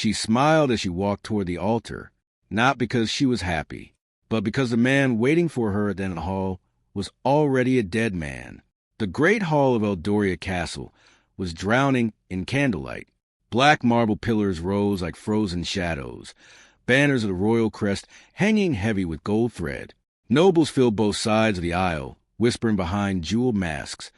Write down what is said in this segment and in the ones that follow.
She smiled as she walked toward the altar, not because she was happy, but because the man waiting for her at the hall was already a dead man. The great hall of Eldoria Castle was drowning in candlelight. Black marble pillars rose like frozen shadows, banners of the royal crest hanging heavy with gold thread. Nobles filled both sides of the aisle, whispering behind jeweled masks,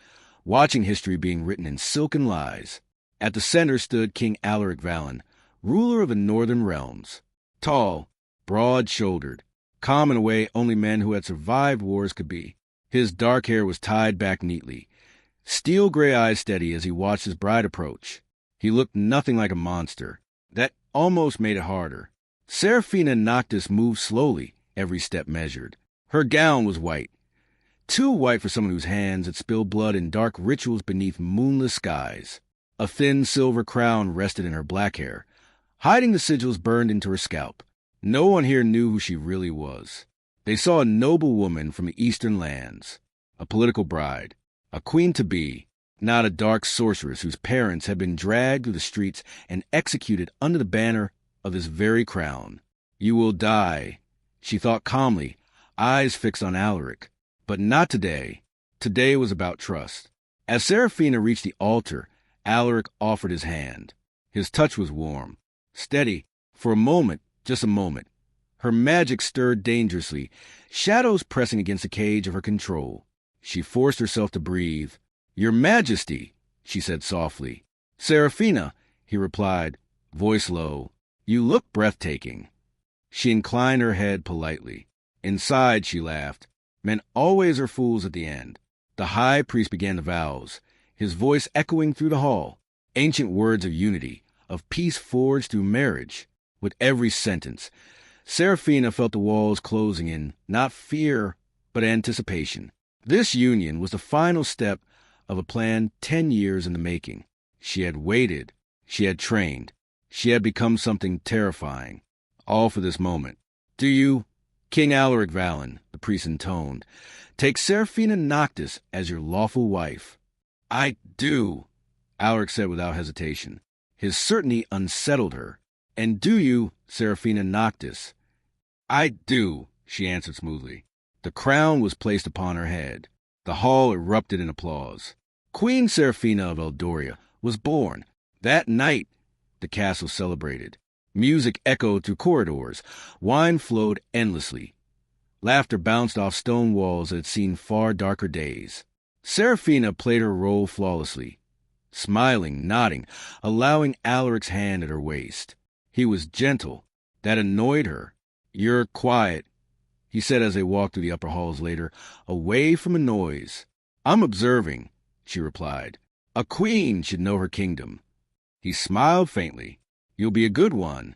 watching history being written in silken lies. At the center stood King Alaric Vallon, ruler of the northern realms. Tall, broad-shouldered, calm in a way only men who had survived wars could be. His dark hair was tied back neatly, steel gray eyes steady as he watched his bride approach. He looked nothing like a monster. That almost made it harder. Seraphina Noctis moved slowly, every step measured. Her gown was white, too white for someone whose hands had spilled blood in dark rituals beneath moonless skies. A thin silver crown rested in her black hair, hiding the sigils burned into her scalp. No one here knew who she really was. They saw a noble woman from the eastern lands, a political bride, a queen-to-be, not a dark sorceress whose parents had been dragged through the streets and executed under the banner of this very crown. You will die, she thought calmly, eyes fixed on Alaric. But not today. Today was about trust. As Seraphina reached the altar, Alaric offered his hand. His touch was warm, steady. For a moment, just a moment, her magic stirred dangerously, shadows pressing against the cage of her control. She forced herself to breathe. "Your Majesty," she said softly. "Seraphina," he replied, voice low. "You look breathtaking." She inclined her head politely. Inside, she laughed. Men always are fools at the end. The high priest began the vows, his voice echoing through the hall, ancient words of unity, of peace forged through marriage. With every sentence, Seraphina felt the walls closing in, not fear, but anticipation. This union was the final step of a plan 10 years in the making. She had waited, she had trained, she had become something terrifying, all for this moment. "Do you, King Alaric Vallon," the priest intoned, "take Seraphina Noctis as your lawful wife?" "I do," Alaric said without hesitation. His certainty unsettled her. "And do you, Seraphina Noctis?" "I do," she answered smoothly. The crown was placed upon her head. The hall erupted in applause. Queen Seraphina of Eldoria was born. That night, the castle celebrated. Music echoed through corridors. Wine flowed endlessly. Laughter bounced off stone walls that had seen far darker days. Seraphina played her role flawlessly, smiling, nodding, allowing Alaric's hand at her waist. He was gentle. That annoyed her. "You're quiet," he said as they walked through the upper halls later, away from the noise. "I'm observing," she replied. "A queen should know her kingdom." He smiled faintly. "You'll be a good one."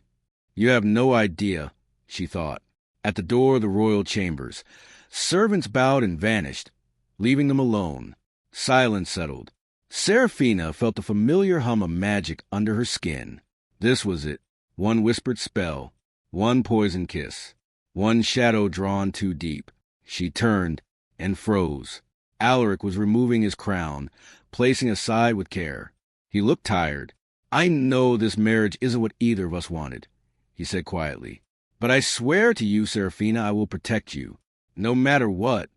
"You have no idea," she thought. At the door of the royal chambers, servants bowed and vanished, leaving them alone. Silence settled. Seraphina felt the familiar hum of magic under her skin. This was it. One whispered spell, one poisoned kiss, one shadow drawn too deep. She turned and froze. Alaric was removing his crown, placing it aside with care. He looked tired. "I know this marriage isn't what either of us wanted," he said quietly. "But I swear to you, Seraphina, I will protect you, no matter what."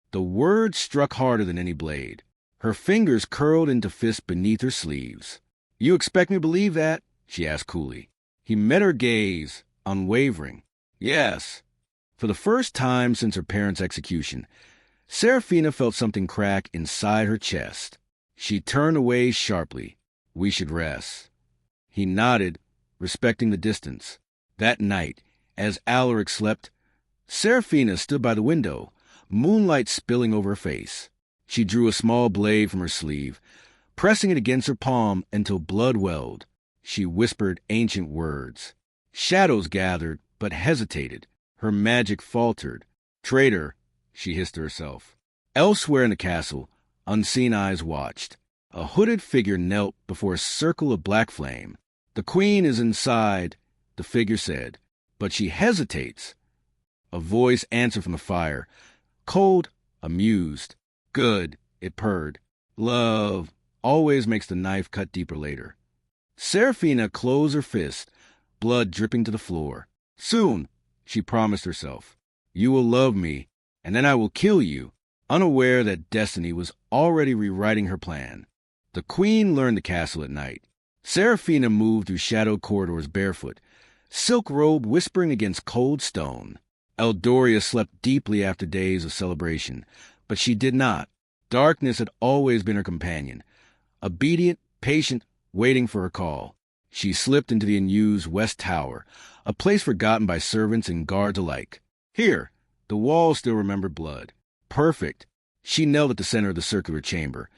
The words struck harder than any blade. Her fingers curled into fists beneath her sleeves. "You expect me to believe that?" she asked coolly. He met her gaze, unwavering. "Yes." For the first time since her parents' execution, Seraphina felt something crack inside her chest. She turned away sharply. "We should rest." He nodded, respecting the distance. That night, as Alaric slept, Seraphina stood by the window, moonlight spilling over her face. She drew a small blade from her sleeve, pressing it against her palm until blood welled. She whispered ancient words. Shadows gathered, but hesitated. Her magic faltered. "Traitor," she hissed to herself. Elsewhere in the castle, unseen eyes watched. A hooded figure knelt before a circle of black flame. "The queen is inside," the figure said, "but she hesitates." A voice answered from the fire, cold, amused. "Good," it purred. "Love always makes the knife cut deeper later." Seraphina closed her fist, blood dripping to the floor. Soon, she promised herself, you will love me, and then I will kill you, unaware that destiny was already rewriting her plan. The queen learned the castle at night. Seraphina moved through shadowed corridors barefoot, silk robe whispering against cold stone. Eldoria slept deeply after days of celebration, but she did not. Darkness had always been her companion, obedient, patient, waiting for her call. She slipped into the unused West Tower, a place forgotten by servants and guards alike. Here, the walls still remembered blood. Perfect. She knelt at the center of the circular chamber,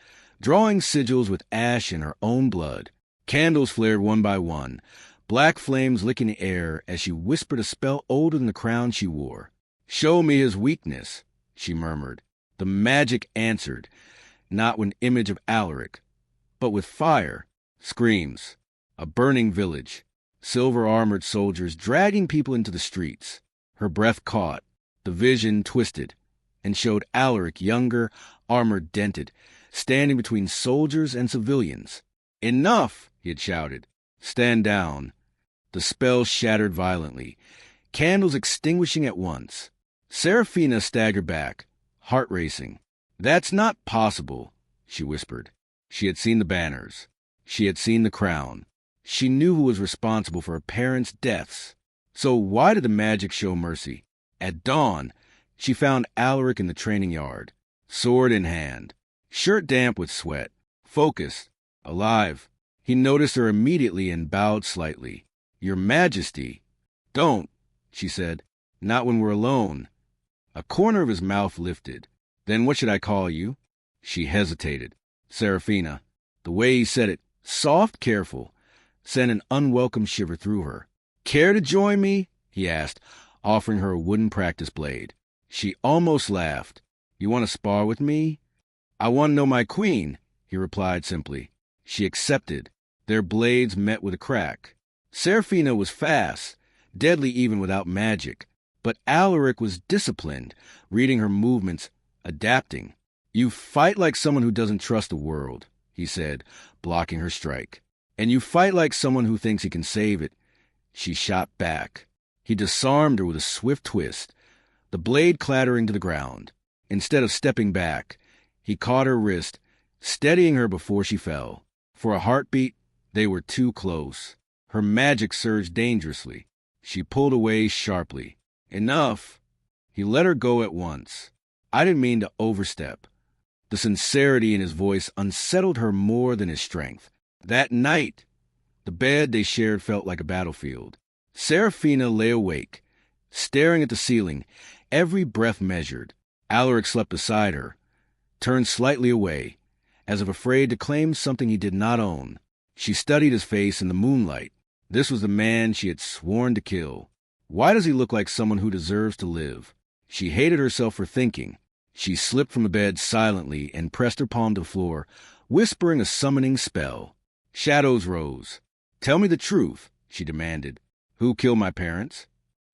drawing sigils with ash and her own blood. Candles flared one by one, black flames licking the air as she whispered a spell older than the crown she wore. Show me his weakness, she murmured. The magic answered, not with an image of Alaric, but with fire. Screams. A burning village. Silver-armored soldiers dragging people into the streets. Her breath caught. The vision twisted and showed Alaric, younger, armor dented, standing between soldiers and civilians. Enough, he had shouted. Stand down. The spell shattered violently, candles extinguishing at once. Seraphina staggered back, heart racing. That's not possible, she whispered. She had seen the banners. She had seen the crown. She knew who was responsible for her parents' deaths. So why did the magic show mercy? At dawn, she found Alaric in the training yard, sword in hand, shirt damp with sweat, focused, alive. He noticed her immediately and bowed slightly. Your Majesty. Don't, she said. Not when we're alone. A corner of his mouth lifted. Then what should I call you? She hesitated. Seraphina. The way he said it, soft, careful, sent an unwelcome shiver through her. Care to join me? He asked, offering her a wooden practice blade. She almost laughed. You want to spar with me? I want to know my queen, he replied simply. She accepted. Their blades met with a crack. Seraphina was fast, deadly even without magic, but Alaric was disciplined, reading her movements, adapting. You fight like someone who doesn't trust the world, he said, blocking her strike. And you fight like someone who thinks he can save it. She shot back. He disarmed her with a swift twist, the blade clattering to the ground. Instead of stepping back, he caught her wrist, steadying her before she fell. For a heartbeat, they were too close. Her magic surged dangerously. She pulled away sharply. Enough. He let her go at once. I didn't mean to overstep. The sincerity in his voice unsettled her more than his strength. That night, the bed they shared felt like a battlefield. Seraphina lay awake, staring at the ceiling, every breath measured. Alaric slept beside her, turned slightly away, as if afraid to claim something he did not own. She studied his face in the moonlight. This was the man she had sworn to kill. Why does he look like someone who deserves to live? She hated herself for thinking. She slipped from the bed silently and pressed her palm to the floor, whispering a summoning spell. Shadows rose. Tell me the truth, she demanded. Who killed my parents?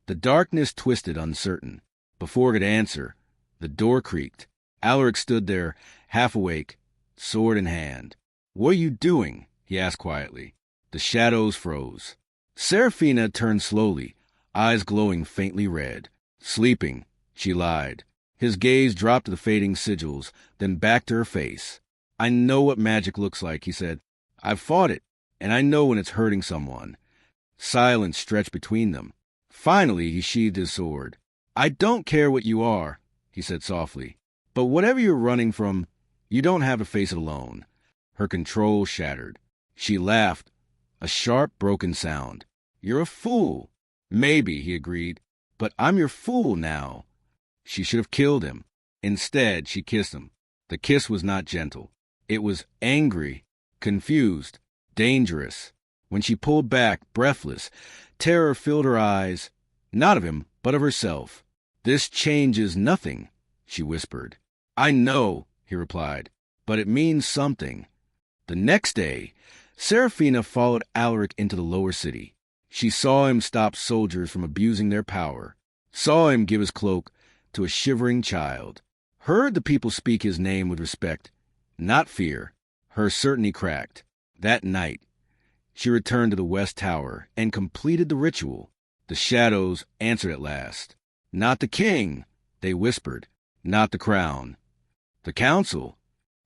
The darkness twisted, uncertain. Before it could answer, the door creaked. Alaric stood there, half awake, sword in hand. What are you doing? He asked quietly. The shadows froze. Seraphina turned slowly, eyes glowing faintly red. Sleeping, she lied. His gaze dropped to the fading sigils, then back to her face. I know what magic looks like, he said. I've fought it, and I know when it's hurting someone. Silence stretched between them. Finally, he sheathed his sword. I don't care what you are, he said softly. But whatever you're running from, you don't have to face it alone. Her control shattered. She laughed, a sharp, broken sound. You're a fool. Maybe, he agreed, but I'm your fool now. She should have killed him. Instead, she kissed him. The kiss was not gentle. It was angry, confused, dangerous. When she pulled back, breathless, terror filled her eyes, not of him, but of herself. This changes nothing, she whispered. I know, he replied, but it means something. The next day, Seraphina followed Alaric into the lower city. She saw him stop soldiers from abusing their power, saw him give his cloak to a shivering child, heard the people speak his name with respect, not fear. Her certainty cracked. That night, She returned to the West Tower and completed the ritual. The shadows answered at last. Not the king, they whispered. Not the crown. The council.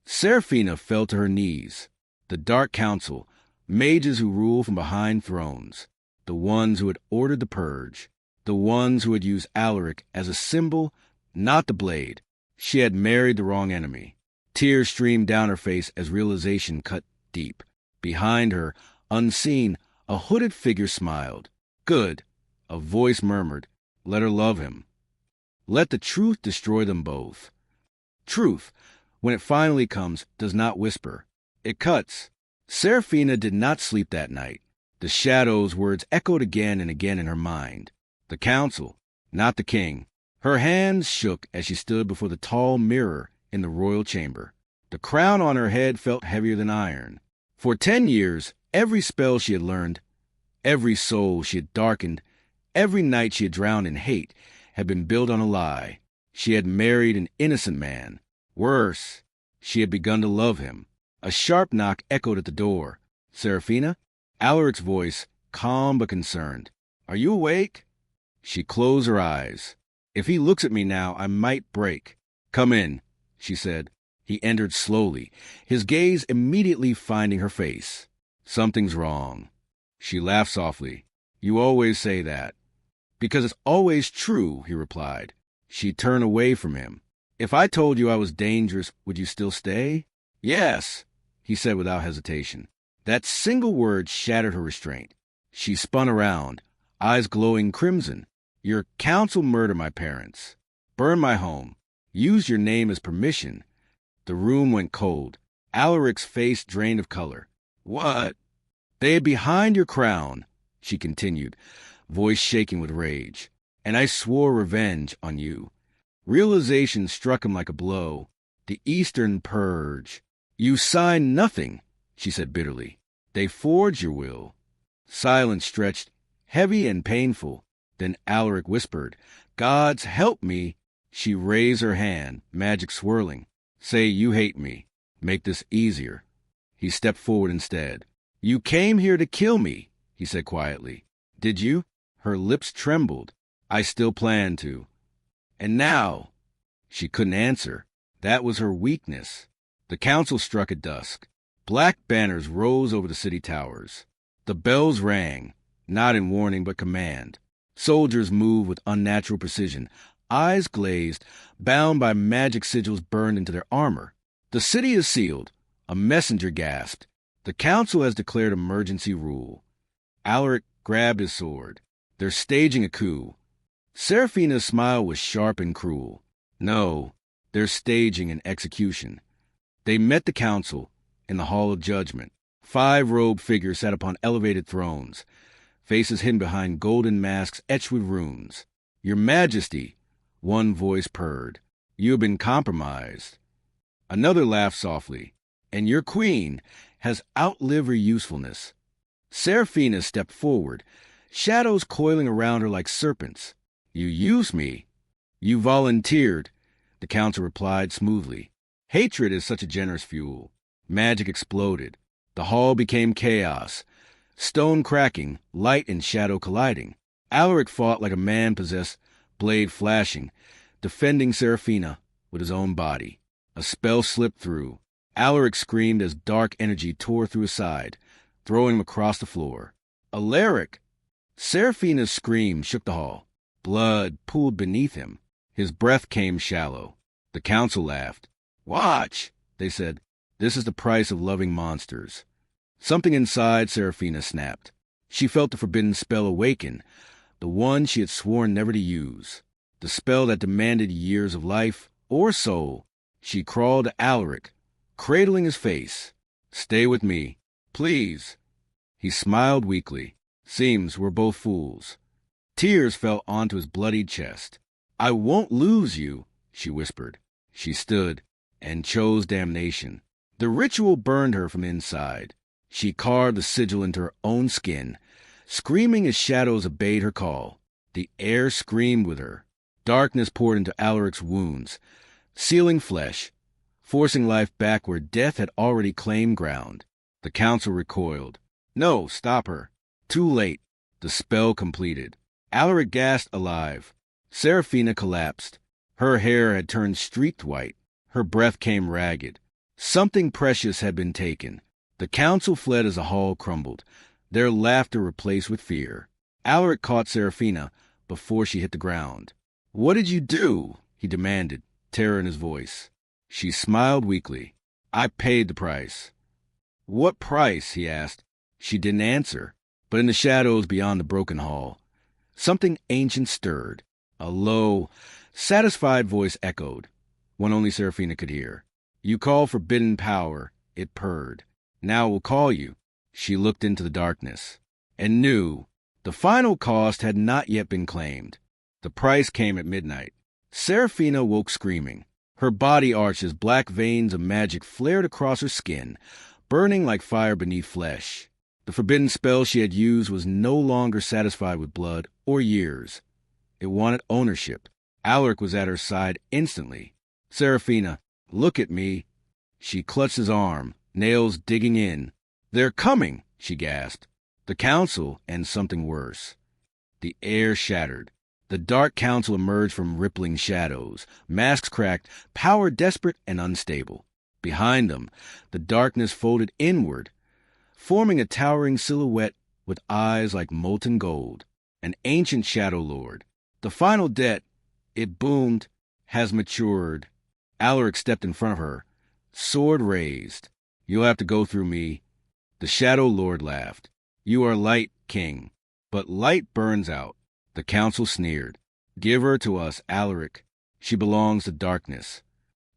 Seraphina fell to her knees. The Dark Council, mages who rule from behind thrones. The ones who had ordered the purge. The ones who had used Alaric as a symbol, not the blade. She had married the wrong enemy. Tears streamed down her face as realization cut deep. Behind her, unseen, a hooded figure smiled. Good. A voice murmured, let her love him. Let the truth destroy them both. Truth, when it finally comes, does not whisper. It cuts. Seraphina did not sleep that night. The shadow's words echoed again and again in her mind. The council, not the king. Her hands shook as she stood before the tall mirror in the royal chamber. The crown on her head felt heavier than iron. For 10 years, every spell she had learned, every soul she had darkened, every night she had drowned in hate, had been built on a lie. She had married an innocent man. Worse, she had begun to love him. A sharp knock echoed at the door. Seraphina? Alaric's voice, calm but concerned. Are you awake? She closed her eyes. If he looks at me now, I might break. Come in, she said. He entered slowly, his gaze immediately finding her face. Something's wrong. She laughed softly. You always say that. Because it's always true, he replied. She turned away from him. If I told you I was dangerous, would you still stay? Yes, he said without hesitation. That single word shattered her restraint. She spun around, eyes glowing crimson. Your council murdered my parents, burned my home, used your name as permission. The room went cold. Alaric's face drained of color. What? They hid behind your crown, she continued, voice shaking with rage. And I swore revenge on you. Realization struck him like a blow. The Eastern Purge. You signed nothing, she said bitterly. They forged your will. Silence stretched, heavy and painful. Then Alaric whispered, Gods help me. She raised her hand, magic swirling. Say you hate me. Make this easier. He stepped forward instead. You came here to kill me, he said quietly. Did you? Her lips trembled. I still plan to. And now? She couldn't answer. That was her weakness. The council struck at dusk. Black banners rose over the city towers. The bells rang, not in warning but command. Soldiers moved with unnatural precision, eyes glazed, bound by magic sigils burned into their armor. The city is sealed. A messenger gasped. The council has declared emergency rule. Alaric grabbed his sword. They're staging a coup. Seraphina's smile was sharp and cruel. No, they're staging an execution. They met the council in the Hall of Judgment. 5 robed figures sat upon elevated thrones, faces hidden behind golden masks etched with runes. Your Majesty, one voice purred. You have been compromised. Another laughed softly. And your queen has outlived her usefulness. Seraphina stepped forward, shadows coiling around her like serpents. You used me. You volunteered, the council replied smoothly. Hatred is such a generous fuel. Magic exploded. The hall became chaos. Stone cracking, light and shadow colliding. Alaric fought like a man possessed, blade flashing, defending Seraphina with his own body. A spell slipped through. Alaric screamed as dark energy tore through his side, throwing him across the floor. Alaric! Seraphina's scream shook the hall. Blood pooled beneath him. His breath came shallow. The council laughed. Watch, they said. This is the price of loving monsters. Something inside Seraphina snapped. She felt the forbidden spell awaken, the one she had sworn never to use. The spell that demanded years of life or soul. She crawled to Alaric, cradling his face. Stay with me, please. He smiled weakly. Seems we're both fools. Tears fell onto his bloodied chest. I won't lose you, she whispered. She stood and chose damnation. The ritual burned her from inside. She carved the sigil into her own skin, screaming as shadows obeyed her call. The air screamed with her. Darkness poured into Alaric's wounds, sealing flesh, forcing life back where death had already claimed ground. The council recoiled. No, stop her. Too late. The spell completed. Alaric gasped alive. Seraphina collapsed. Her hair had turned streaked white. Her breath came ragged. Something precious had been taken. The council fled as the hall crumbled, their laughter replaced with fear. Alaric caught Seraphina before she hit the ground. "What did you do?" he demanded, terror in his voice. She smiled weakly. "I paid the price." "What price?" he asked. She didn't answer, but in the shadows beyond the broken hall, something ancient stirred. A low, satisfied voice echoed, one only Seraphina could hear. "You call forbidden power," it purred. "Now we'll call you." She looked into the darkness and knew the final cost had not yet been claimed. The price came at midnight. Seraphina woke screaming. Her body arched as black veins of magic flared across her skin, burning like fire beneath flesh. The forbidden spell she had used was no longer satisfied with blood or years. It wanted ownership. Alaric was at her side instantly. "Seraphina, look at me." She clutched his arm, nails digging in. "They're coming," she gasped. The council and something worse. The air shattered. The dark council emerged from rippling shadows, masks cracked, power desperate and unstable. Behind them, the darkness folded inward, forming a towering silhouette with eyes like molten gold. An ancient shadow lord. "The final debt," it boomed, "has matured." Alaric stepped in front of her, sword raised. "You'll have to go through me." The shadow lord laughed. "You are light, king, but light burns out." The council sneered. "Give her to us, Alaric. She belongs to darkness."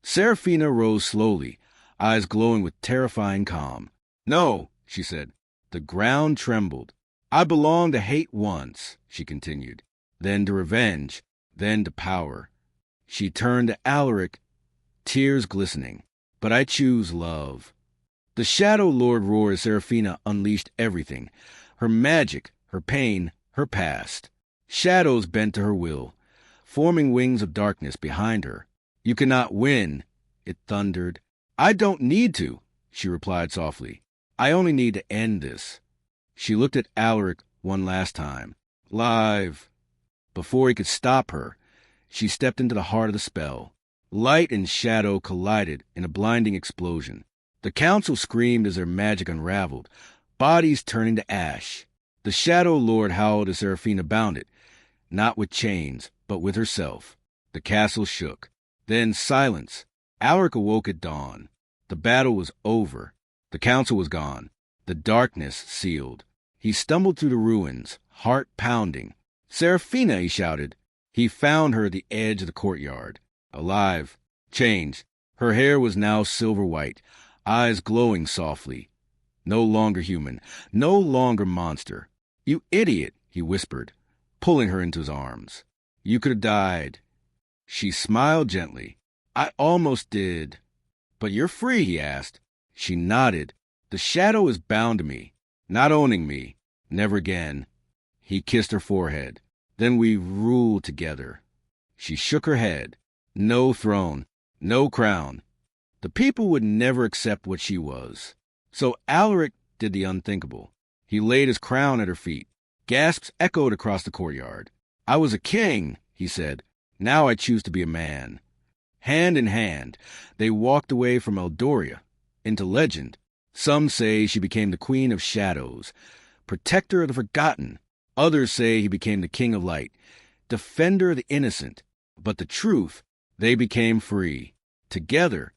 Seraphina rose slowly, eyes glowing with terrifying calm. "No," she said. The ground trembled. "I belonged to hate once," she continued, "then to revenge, then to power." She turned to Alaric, tears glistening. "But I choose love." The Shadow Lord roared as Seraphina unleashed everything. Her magic, her pain, her past. Shadows bent to her will, forming wings of darkness behind her. "You cannot win," it thundered. "I don't need to," she replied softly. "I only need to end this." She looked at Alaric one last time. Live. Before he could stop her, she stepped into the heart of the spell. Light and shadow collided in a blinding explosion. The council screamed as their magic unraveled, bodies turning to ash. The Shadow Lord howled as Seraphina bounded, not with chains, but with herself. The castle shook. Then silence. Alaric awoke at dawn. The battle was over. The council was gone. The darkness sealed. He stumbled through the ruins, heart pounding. "Seraphina!" he shouted. He found her at the edge of the courtyard. Alive. Changed. Her hair was now silver white, eyes glowing softly. No longer human. No longer monster. "You idiot," he whispered, pulling her into his arms. "You could have died." She smiled gently. "I almost did." "But you're free," he asked. She nodded. "The shadow is bound to me, not owning me. Never again." He kissed her forehead. "Then we rule together." She shook her head. No throne, no crown. The people would never accept what she was. So Alaric did the unthinkable. He laid his crown at her feet. Gasps echoed across the courtyard. "I was a king," he said. "Now I choose to be a man." Hand in hand, they walked away from Eldoria into legend. Some say she became the Queen of Shadows, protector of the forgotten. Others say he became the King of Light, defender of the innocent. But the truth, they became free. Together,